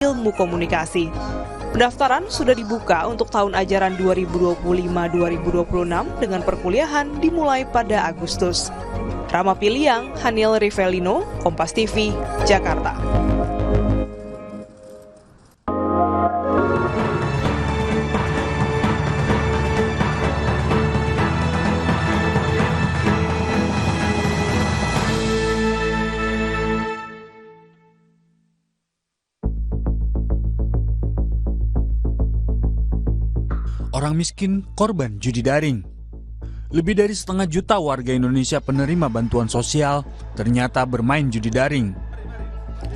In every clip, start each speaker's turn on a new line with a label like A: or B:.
A: Ilmu Komunikasi. Pendaftaran sudah dibuka untuk tahun ajaran 2025-2026 dengan perkuliahan dimulai pada Agustus. Rama Piliang, Haniel Rivelino, Kompas TV, Jakarta.
B: Orang miskin korban judi daring. Lebih dari 1,5 juta warga Indonesia penerima bantuan sosial ternyata bermain judi daring.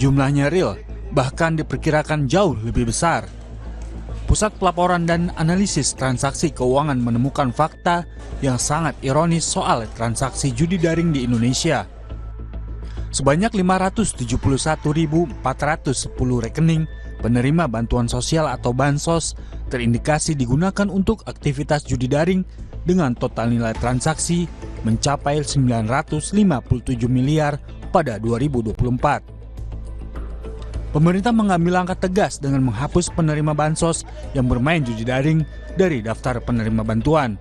B: Jumlahnya real, bahkan diperkirakan jauh lebih besar. Pusat Pelaporan dan Analisis Transaksi Keuangan menemukan fakta yang sangat ironis soal transaksi judi daring di Indonesia. Sebanyak 571.410 rekening penerima bantuan sosial atau bansos terindikasi digunakan untuk aktivitas judi daring dengan total nilai transaksi mencapai 957 miliar pada 2024. Pemerintah mengambil langkah tegas dengan menghapus penerima bansos yang bermain judi daring dari daftar penerima bantuan.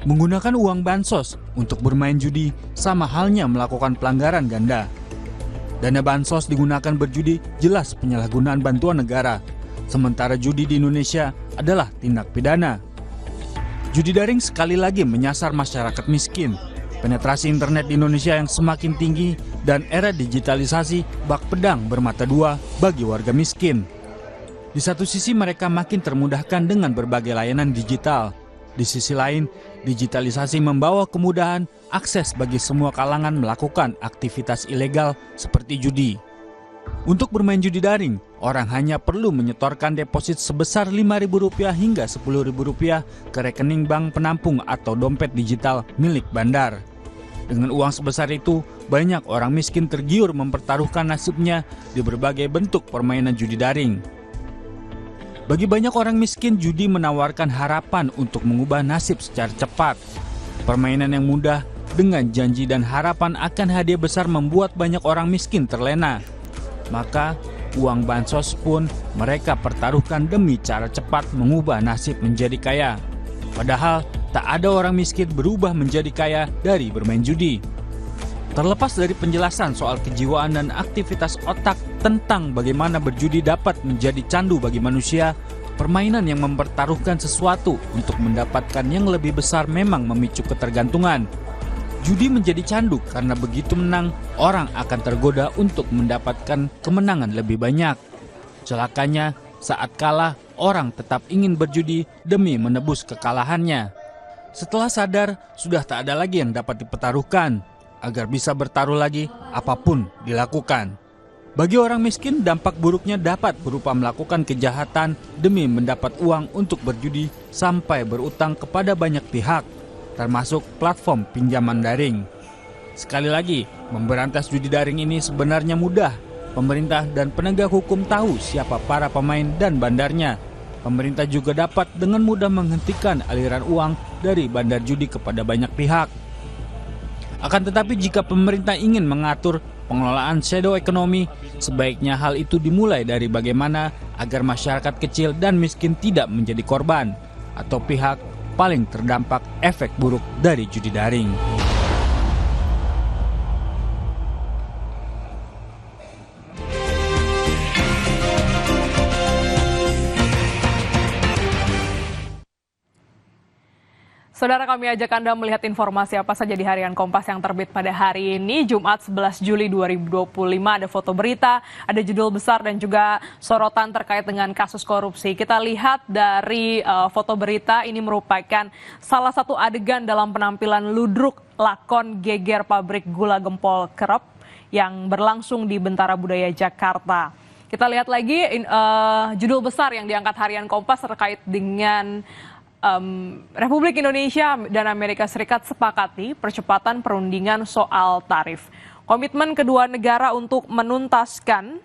B: Menggunakan uang bansos untuk bermain judi sama halnya melakukan pelanggaran ganda. Dana bansos digunakan berjudi jelas penyalahgunaan bantuan negara, sementara judi di Indonesia adalah tindak pidana. Judi daring sekali lagi menyasar masyarakat miskin. Penetrasi internet di Indonesia yang semakin tinggi dan era digitalisasi bak pedang bermata dua bagi warga miskin. Di satu sisi mereka makin termudahkan dengan berbagai layanan digital. Di sisi lain, digitalisasi membawa kemudahan akses bagi semua kalangan melakukan aktivitas ilegal seperti judi. Untuk bermain judi daring, orang hanya perlu menyetorkan deposit sebesar Rp5.000 hingga Rp10.000 ke rekening bank penampung atau dompet digital milik bandar. Dengan uang sebesar itu, banyak orang miskin tergiur mempertaruhkan nasibnya di berbagai bentuk permainan judi daring. Bagi banyak orang miskin, judi menawarkan harapan untuk mengubah nasib secara cepat. Permainan yang mudah dengan janji dan harapan akan hadiah besar membuat banyak orang miskin terlena. Maka, uang bansos pun mereka pertaruhkan demi cara cepat mengubah nasib menjadi kaya. Padahal, tak ada orang miskin berubah menjadi kaya dari bermain judi. Terlepas dari penjelasan soal kejiwaan dan aktivitas otak tentang bagaimana berjudi dapat menjadi candu bagi manusia, permainan yang mempertaruhkan sesuatu untuk mendapatkan yang lebih besar memang memicu ketergantungan. Judi menjadi candu karena begitu menang, orang akan tergoda untuk mendapatkan kemenangan lebih banyak. Celakanya, saat kalah, orang tetap ingin berjudi demi menebus kekalahannya. Setelah sadar, sudah tak ada lagi yang dapat dipertaruhkan. Agar bisa bertaruh lagi, apapun dilakukan. Bagi orang miskin, dampak buruknya dapat berupa melakukan kejahatan demi mendapat uang untuk berjudi sampai berutang kepada banyak pihak, termasuk platform pinjaman daring. Sekali lagi, memberantas judi daring ini sebenarnya mudah. Pemerintah dan penegak hukum tahu siapa para pemain dan bandarnya. Pemerintah juga dapat dengan mudah menghentikan aliran uang dari bandar judi kepada banyak pihak. Akan tetapi jika pemerintah ingin mengatur pengelolaan shadow ekonomi, sebaiknya hal itu dimulai dari bagaimana agar masyarakat kecil dan miskin tidak menjadi korban atau pihak paling terdampak efek buruk dari judi daring.
C: Saudara, kami ajak Anda melihat informasi apa saja di harian Kompas yang terbit pada hari ini, Jumat 11 Juli 2025. Ada foto berita, ada judul besar dan juga sorotan terkait dengan kasus korupsi. Kita lihat dari foto berita, ini merupakan salah satu adegan dalam penampilan ludruk lakon geger pabrik gula gempol Kerep yang berlangsung di Bentara Budaya Jakarta. Kita lihat lagi judul besar yang diangkat harian Kompas terkait dengan Republik Indonesia dan Amerika Serikat sepakati percepatan perundingan soal tarif. Komitmen kedua negara untuk menuntaskan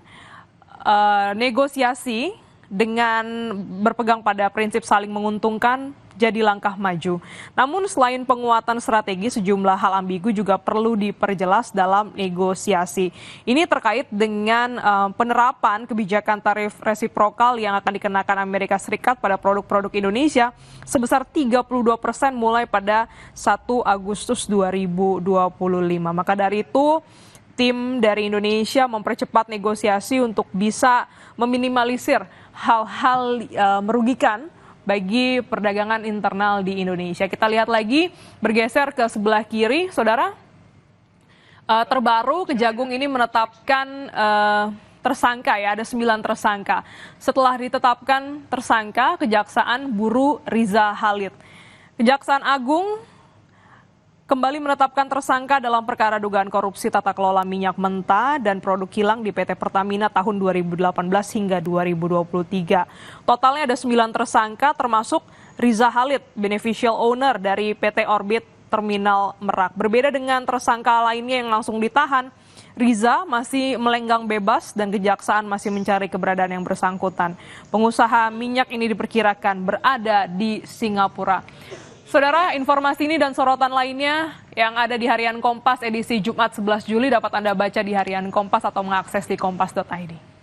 C: negosiasi dengan berpegang pada prinsip saling menguntungkan jadi langkah maju. Namun selain penguatan strategi, sejumlah hal ambigu juga perlu diperjelas dalam negosiasi. Ini terkait dengan penerapan kebijakan tarif resiprokal yang akan dikenakan Amerika Serikat pada produk-produk Indonesia sebesar 32% mulai pada 1 Agustus 2025. Maka dari itu, tim dari Indonesia mempercepat negosiasi untuk bisa meminimalisir hal-hal merugikan bagi perdagangan internal di Indonesia. Kita lihat lagi, bergeser ke sebelah kiri, saudara. Terbaru, Kejagung ini menetapkan tersangka ya, ada 9 tersangka. Setelah ditetapkan tersangka, Kejaksaan buru Riza Khalid. Kejaksaan Agung kembali menetapkan tersangka dalam perkara dugaan korupsi tata kelola minyak mentah dan produk kilang di PT Pertamina tahun 2018 hingga 2023. Totalnya ada 9 tersangka termasuk Riza Khalid, beneficial owner dari PT Orbit Terminal Merak. Berbeda dengan tersangka lainnya yang langsung ditahan, Riza masih melenggang bebas dan Kejaksaan masih mencari keberadaan yang bersangkutan. Pengusaha minyak ini diperkirakan berada di Singapura. Saudara, informasi ini dan sorotan lainnya yang ada di Harian Kompas edisi Jumat 11 Juli dapat Anda baca di Harian Kompas atau mengakses di kompas.id.